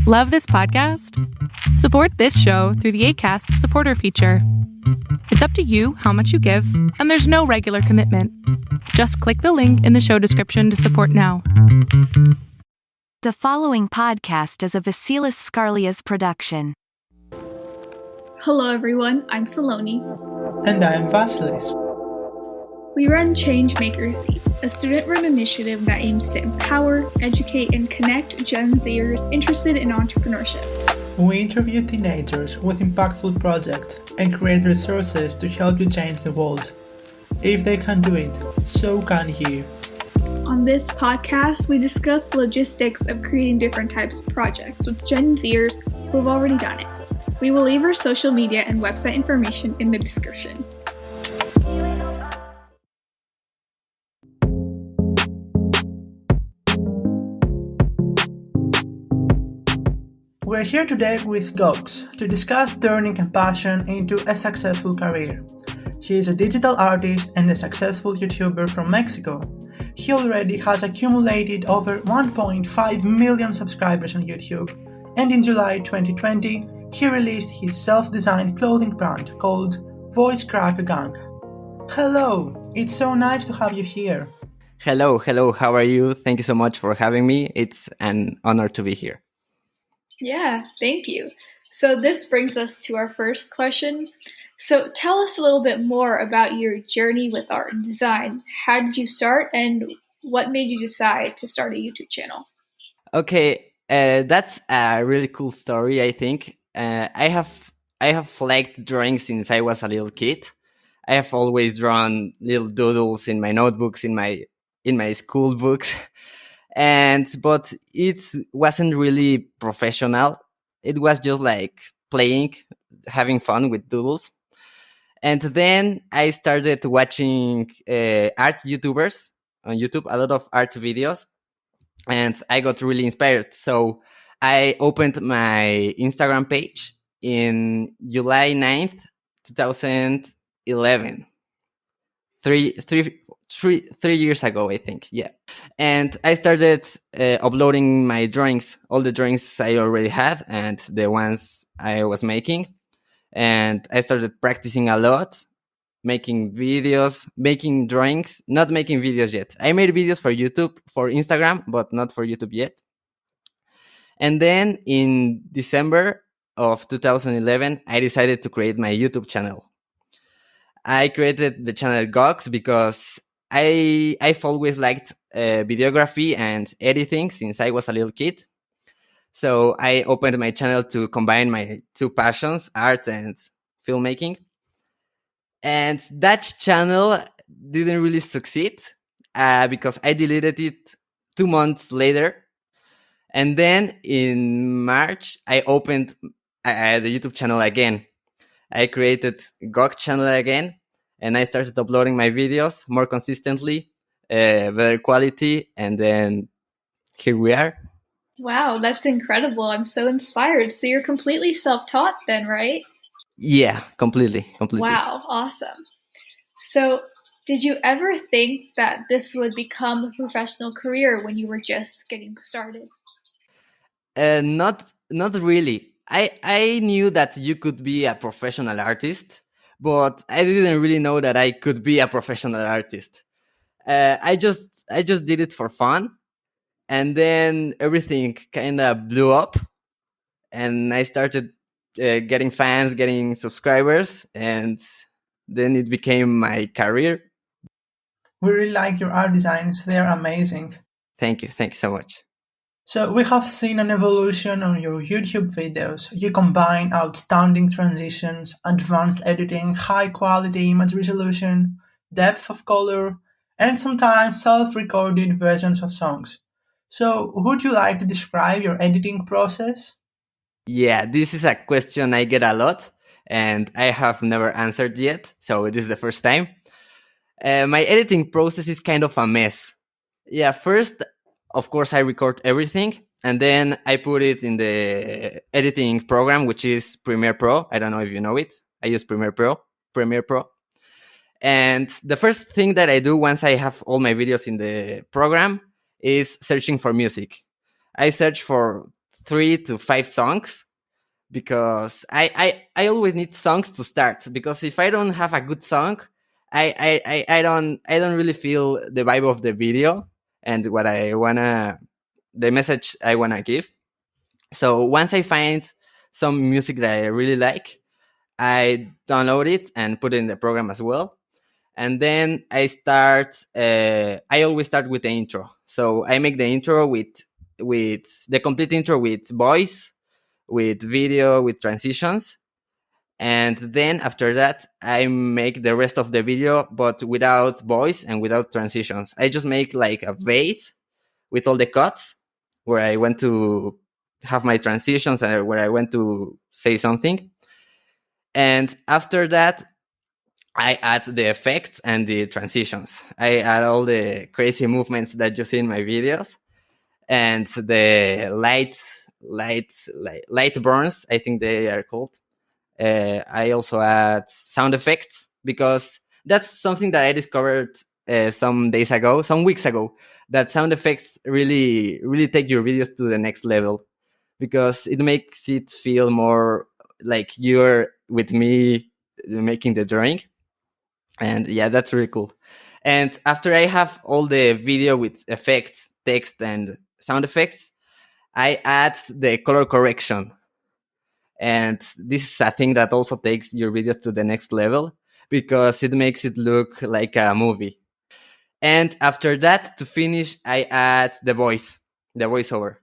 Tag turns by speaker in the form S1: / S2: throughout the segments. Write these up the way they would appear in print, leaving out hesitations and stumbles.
S1: Love this podcast? Support this show through the Acast supporter feature. It's up to you how much you give, and there's no regular commitment. Just click the link in the show description to support now.
S2: The following podcast is a Vasilis Skarlias production.
S3: Hello everyone, I'm Saloni.
S4: And I am Vasilis.
S3: We run Changemakers, a student-run initiative that aims to empower, educate, and connect Gen Zers interested in entrepreneurship.
S4: We interview teenagers with impactful projects and create resources to help you change the world. If they can do it, so can you.
S3: On this podcast, we discuss the logistics of creating different types of projects with Gen Zers who have already done it. We will leave our social media and website information in the description.
S4: We're here today with Gawx to discuss turning a passion into a successful career. She is a digital artist and a successful YouTuber from Mexico. He already has accumulated over 1.5 million subscribers on YouTube, and in July 2020, he released his self-designed clothing brand called Voice Crack Gang. Hello, it's so nice to have you here.
S5: Hello, how are you? Thank you so much for having me. It's an honor to be here.
S3: Yeah, thank you. So this brings us to our first question. So tell us a little bit more about your journey with art and design. How did you start and what made you decide to start a YouTube channel?
S5: Okay, that's a really cool story, I think. I have liked drawing since I was a little kid. I have always drawn little doodles in my notebooks, in my school books. But it wasn't really professional. It was just like playing, having fun with doodles. And then I started watching art YouTubers on YouTube, a lot of art videos, and I got really inspired. So I opened my Instagram page in July 9th, 2011. Three years ago, I think. Yeah. And I started uploading my drawings, all the drawings I already had and the ones I was making. And I started practicing a lot, making videos, making drawings, not making videos yet. I made videos for YouTube, for Instagram, but not for YouTube yet. And then in December of 2011, I decided to create my YouTube channel. I created the channel Gawx because I've always liked videography and editing since I was a little kid. So I opened my channel to combine my two passions, art and filmmaking. And that channel didn't really succeed because I deleted it 2 months later. And then in March, I opened the YouTube channel again. I created Gawx channel again, and I started uploading my videos more consistently, better quality, and then here we are.
S3: Wow, that's incredible. I'm so inspired. So you're completely self-taught then, right?
S5: Yeah, completely.
S3: Wow, awesome. So did you ever think that this would become a professional career when you were just getting started?
S5: Not really. I knew that you could be a professional artist, but I didn't really know that I could be a professional artist. I just did it for fun, and then everything kind of blew up, and I started getting fans, getting subscribers, and then it became my career.
S4: We really like your art designs, they're amazing.
S5: Thank you so much.
S4: So we have seen an evolution on your YouTube videos. You combine outstanding transitions, advanced editing, high quality image resolution, depth of color, and sometimes self-recorded versions of songs. So would you like to describe your editing process?
S5: Yeah, this is a question I get a lot, and I have never answered yet, so this is the first time. My editing process is kind of a mess. Yeah, first, of course, I record everything, and then I put it in the editing program, which is Premiere Pro. I don't know if you know it. I use Premiere Pro. And the first thing that I do once I have all my videos in the program is searching for music. I search for 3 to 5 songs, because I always need songs to start, because if I don't have a good song, I don't really feel the vibe of the video and what I wanna, the message I wanna give. So once I find some music that I really like, I download it and put it in the program as well. And then I always start with the intro. So I make the intro with the complete intro, with voice, with video, with transitions. And then after that, I make the rest of the video, but without voice and without transitions. I just make like a base with all the cuts where I want to have my transitions and where I want to say something. And after that, I add the effects and the transitions. I add all the crazy movements that you see in my videos, and the light burns, I think they are called. I also add sound effects, because that's something that I discovered some weeks ago, that sound effects really, really take your videos to the next level, because it makes it feel more like you're with me making the drawing. And yeah, that's really cool. And after I have all the video with effects, text, and sound effects, I add the color correction. And this is a thing that also takes your videos to the next level, because it makes it look like a movie. And after that, to finish, I add the voiceover.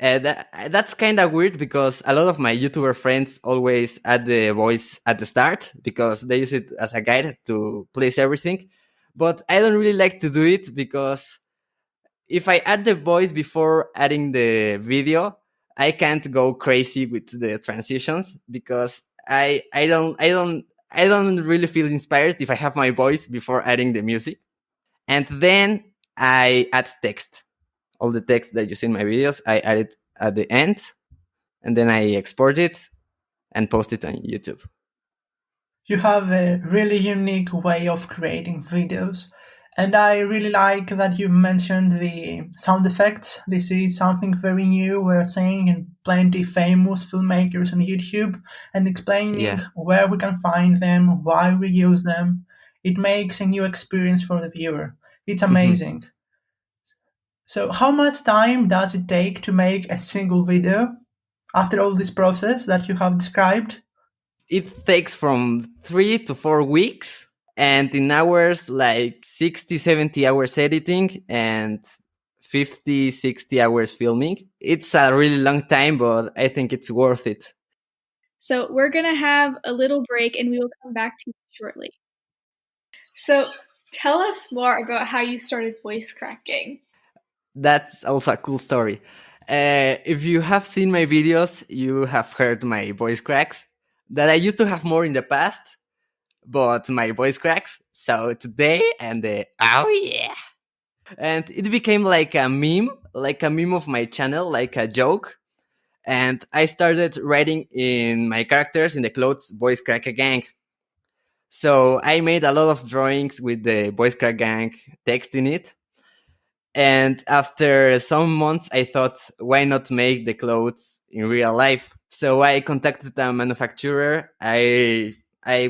S5: That's kind of weird, because a lot of my YouTuber friends always add the voice at the start, because they use it as a guide to place everything. But I don't really like to do it, because if I add the voice before adding the video, I can't go crazy with the transitions, because I don't really feel inspired if I have my voice before adding the music. And then I add text. All the text that you see in my videos, I add it at the end, and then I export it and post it on YouTube.
S4: You have a really unique way of creating videos, and I really like that you mentioned the sound effects. This is something very new. We're seeing plenty famous filmmakers on YouTube, and explaining
S5: Yeah.
S4: where we can find them, why we use them. It makes a new experience for the viewer. It's amazing. So how much time does it take to make a single video after all this process that you have described?
S5: It takes from 3 to 4 weeks, and in hours, like 60, 70 hours editing and 50, 60 hours filming. It's a really long time, but I think it's worth it.
S3: So we're going to have a little break and we will come back to you shortly. So tell us more about how you started voice cracking.
S5: That's also a cool story. If you have seen my videos, you have heard my voice cracks that I used to have more in the past, but my voice cracks. So today, and oh yeah. And it became like a meme of my channel, like a joke. And I started writing in my characters in the clothes voice crack gang. So I made a lot of drawings with the voice crack gang text in it. And after some months, I thought, why not make the clothes in real life? So I contacted a manufacturer. I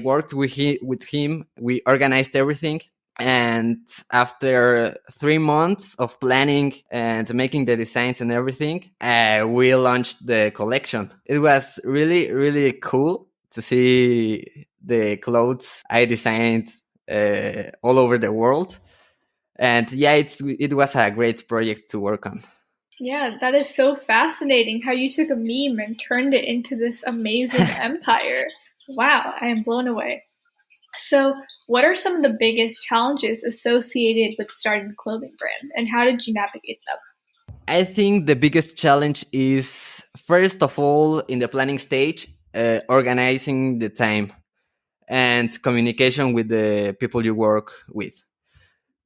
S5: worked with him. We organized everything. And after 3 months of planning and making the designs and everything, we launched the collection. It was really, really cool to see the clothes I designed all over the world. And yeah, it was a great project to work on.
S3: Yeah, that is so fascinating how you took a meme and turned it into this amazing empire. Wow, I am blown away. So, what are some of the biggest challenges associated with starting a clothing brand, and how did you navigate them?
S5: I think the biggest challenge is, first of all, in the planning stage, organizing the time and communication with the people you work with.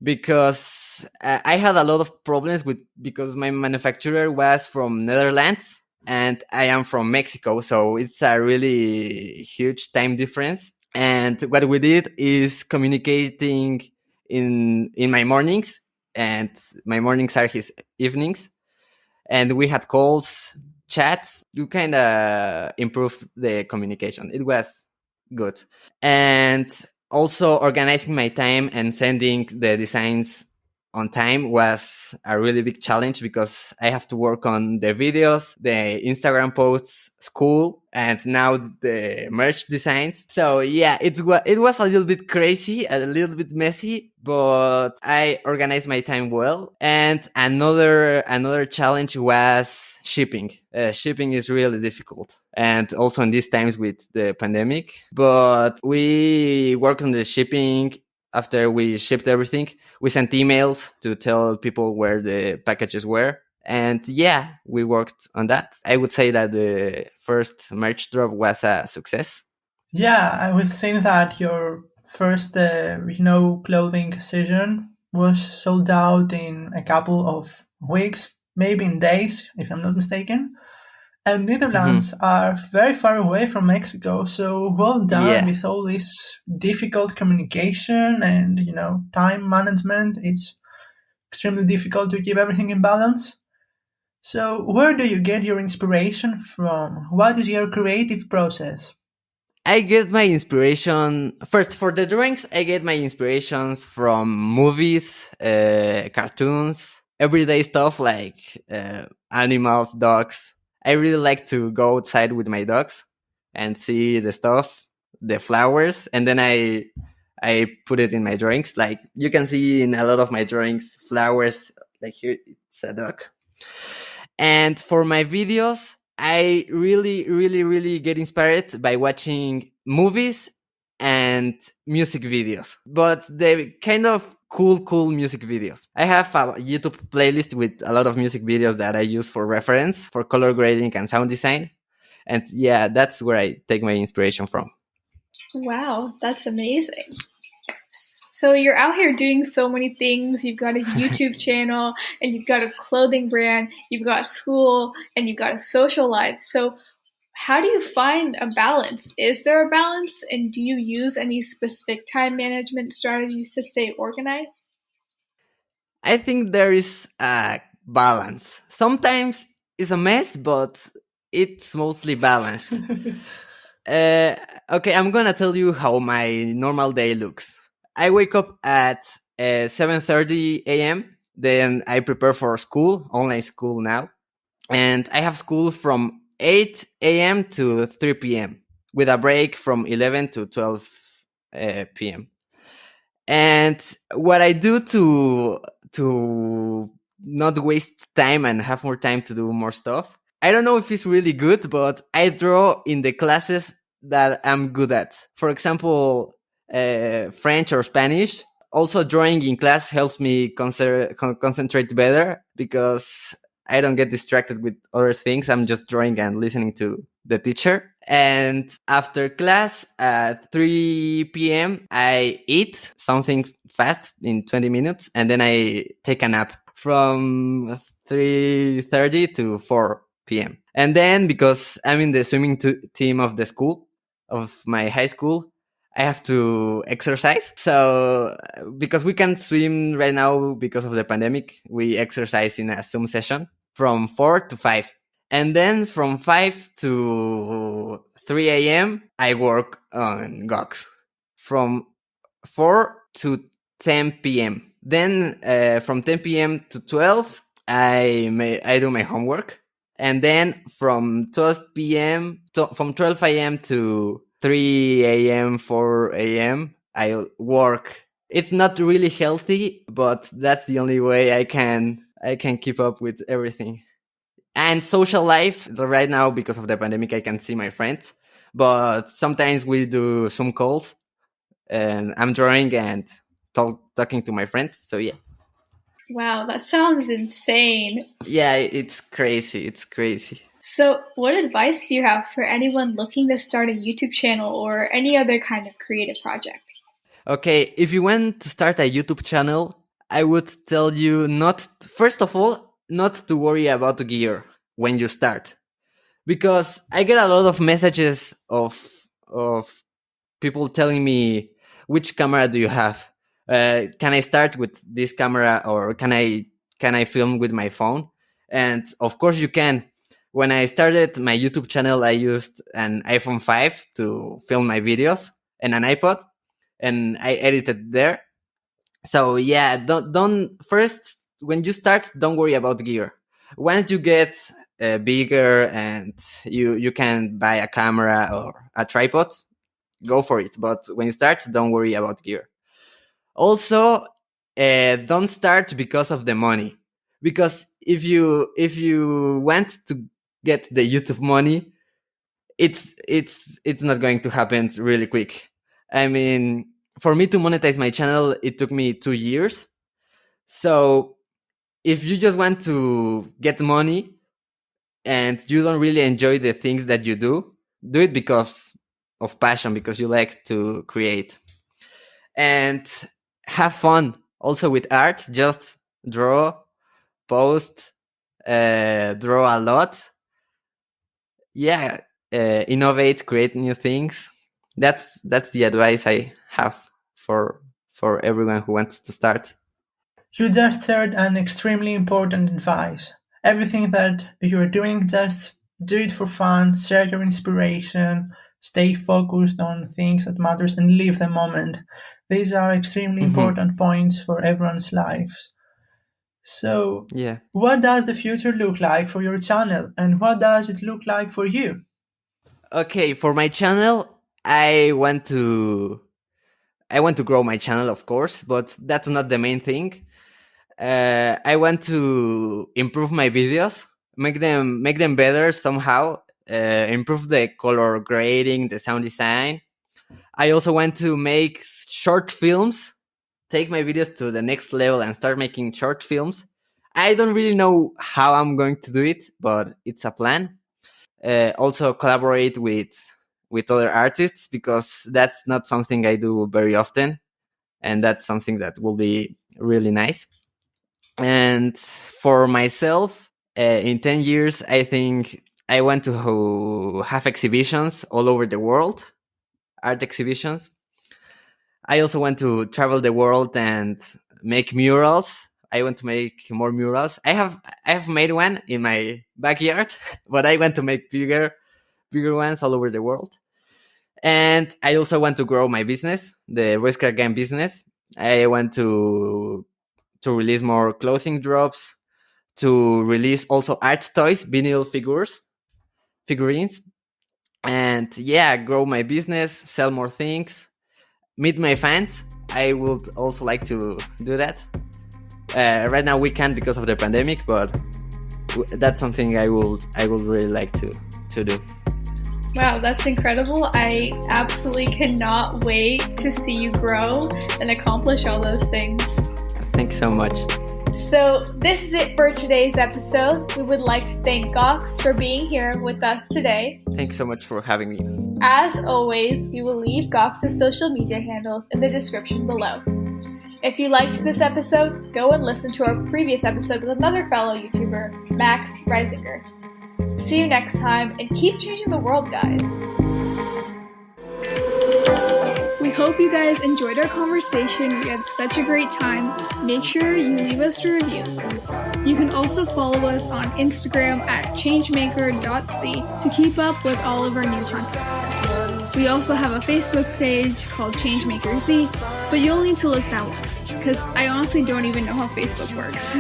S5: Because I had a lot of problems because my manufacturer was from Netherlands and I am from Mexico, so it's a really huge time difference. And what we did is communicating in my mornings, and my mornings are his evenings, and we had calls chats, you kind of improve the communication. It was good. And also organizing my time and sending the designs on time was a really big challenge because I have to work on the videos, the Instagram posts, school, and now the merch designs. So yeah, it was a little bit crazy, a little bit messy, but I organized my time well. And another challenge was shipping. Shipping is really difficult, and also in these times with the pandemic. But we worked on the shipping. After we shipped everything, we sent emails to tell people where the packages were. And yeah, we worked on that. I would say that the first merch drop was a success.
S4: Yeah, we've seen that your first, clothing season was sold out in a couple of weeks, maybe in days, if I'm not mistaken. And Netherlands
S5: Hmm.
S4: are very far away from Mexico, so well done
S5: Yeah.
S4: with all this difficult communication and time management. It's extremely difficult to keep everything in balance. So, where do you get your inspiration from? What is your creative process?
S5: I get my inspiration first for the drawings. I get my inspirations from movies, cartoons, everyday stuff like animals, dogs. I really like to go outside with my dogs and see the stuff, the flowers, and then I put it in my drawings. Like you can see in a lot of my drawings, flowers. Like here, it's a dog. And for my videos, I really, really, really get inspired by watching movies and music videos, but the kind of cool music videos. I have a YouTube playlist with a lot of music videos that I use for reference for color grading and sound design. And yeah, that's where I take my inspiration from.
S3: Wow, that's amazing. So you're out here doing so many things. You've got a YouTube channel and you've got a clothing brand, you've got school and you've got a social life. So how do you find a balance? Is there a balance and do you use any specific time management strategies to stay organized?
S5: I think there is a balance. Sometimes it's a mess, but it's mostly balanced. Uh, okay, I'm gonna tell you how my normal day looks. I wake up at 7:30 a.m. Then I prepare for school, online school now, and I have school from 8 a.m. to 3 p.m. with a break from 11 to 12 p.m. And what I do to not waste time and have more time to do more stuff, I don't know if it's really good, but I draw in the classes that I'm good at. For example, French or Spanish. Also, drawing in class helps me concentrate better because I don't get distracted with other things. I'm just drawing and listening to the teacher. And after class at 3 p.m., I eat something fast in 20 minutes and then I take a nap from 3:30 to 4 p.m. And then because I'm in the swimming team of the school, of my high school, I have to exercise. So because we can't swim right now because of the pandemic, we exercise in a Zoom session from 4 to 5. And then from 5 to 3 a.m., I work on Gawx. From 4 to 10 p.m. Then from 10 p.m. to 12, I do my homework. And then from 12 a.m. to 3 a.m., 4 a.m., I work. It's not really healthy, but that's the only way I can keep up with everything. And social life right now, because of the pandemic, I can see my friends, but sometimes we do Zoom calls and I'm drawing and talking to my friends. So yeah.
S3: Wow, that sounds insane.
S5: Yeah, it's crazy. It's crazy.
S3: So, what advice do you have for anyone looking to start a YouTube channel or any other kind of creative project?
S5: Okay, if you want to start a YouTube channel, I would tell you first of all, not to worry about the gear when you start. Because I get a lot of messages of people telling me, which camera do you have? Can I start with this camera or can I film with my phone? And of course you can. when I started my YouTube channel, I used an iPhone 5 to film my videos and an iPod, and I edited there. So yeah, don't first, when you start, don't worry about gear. Once you get bigger and you can buy a camera or a tripod, go for it. But when you start, don't worry about gear. Also, don't start because of the money, because if you want to get the YouTube money, it's not going to happen really quick. I mean, for me to monetize my channel, it took me 2 years. So if you just want to get money and you don't really enjoy the things that you do it because of passion, because you like to create. And have fun also with art. Just draw, post, draw a lot. Yeah, innovate, create new things. That's the advice I have for everyone who wants to start.
S4: You just shared an extremely important advice. Everything that you're doing, just do it for fun, share your inspiration, stay focused on things that matters, and live the moment. These are extremely important points for everyone's lives. So,
S5: Yeah.
S4: what does the future look like for your channel, and what does it look like for you?
S5: Okay, for my channel, I want to grow my channel, of course, but that's not the main thing. I want to improve my videos, make them better somehow, improve the color grading, the sound design. I also want to make short films, take my videos to the next level and start making short films. I don't really know how I'm going to do it, but it's a plan. Also collaborate with other artists, because that's not something I do very often, and that's something that will be really nice. And for myself, in 10 years, I think I want to have exhibitions all over the world, art exhibitions. I also want to travel the world and make murals. I want to make more murals. I have made one in my backyard, but I want to make bigger ones all over the world. And I also want to grow my business, the voice crack game business. I want to release more clothing drops, to release also art toys, vinyl figurines, and yeah, grow my business, sell more things, meet my fans. I would also like to do that. Right now we can't because of the pandemic, but that's something I would really like to do.
S3: Wow, that's incredible. I absolutely cannot wait to see you grow and accomplish all those things.
S5: Thanks so much.
S3: So this is it for today's episode. We would like to thank Gawx for being here with us today.
S5: Thanks so much for having me.
S3: As always, we will leave Gawx's social media handles in the description below. If you liked this episode, go and listen to our previous episode with another fellow YouTuber, Max Reisinger. See you next time, and keep changing the world, guys. We hope you guys enjoyed our conversation. We had such a great time. Make sure you leave us a review. You can also follow us on Instagram at changemaker.c to keep up with all of our new content. We also have a Facebook page called ChangemakerZ, but you'll need to look that one, because I honestly don't even know how Facebook works.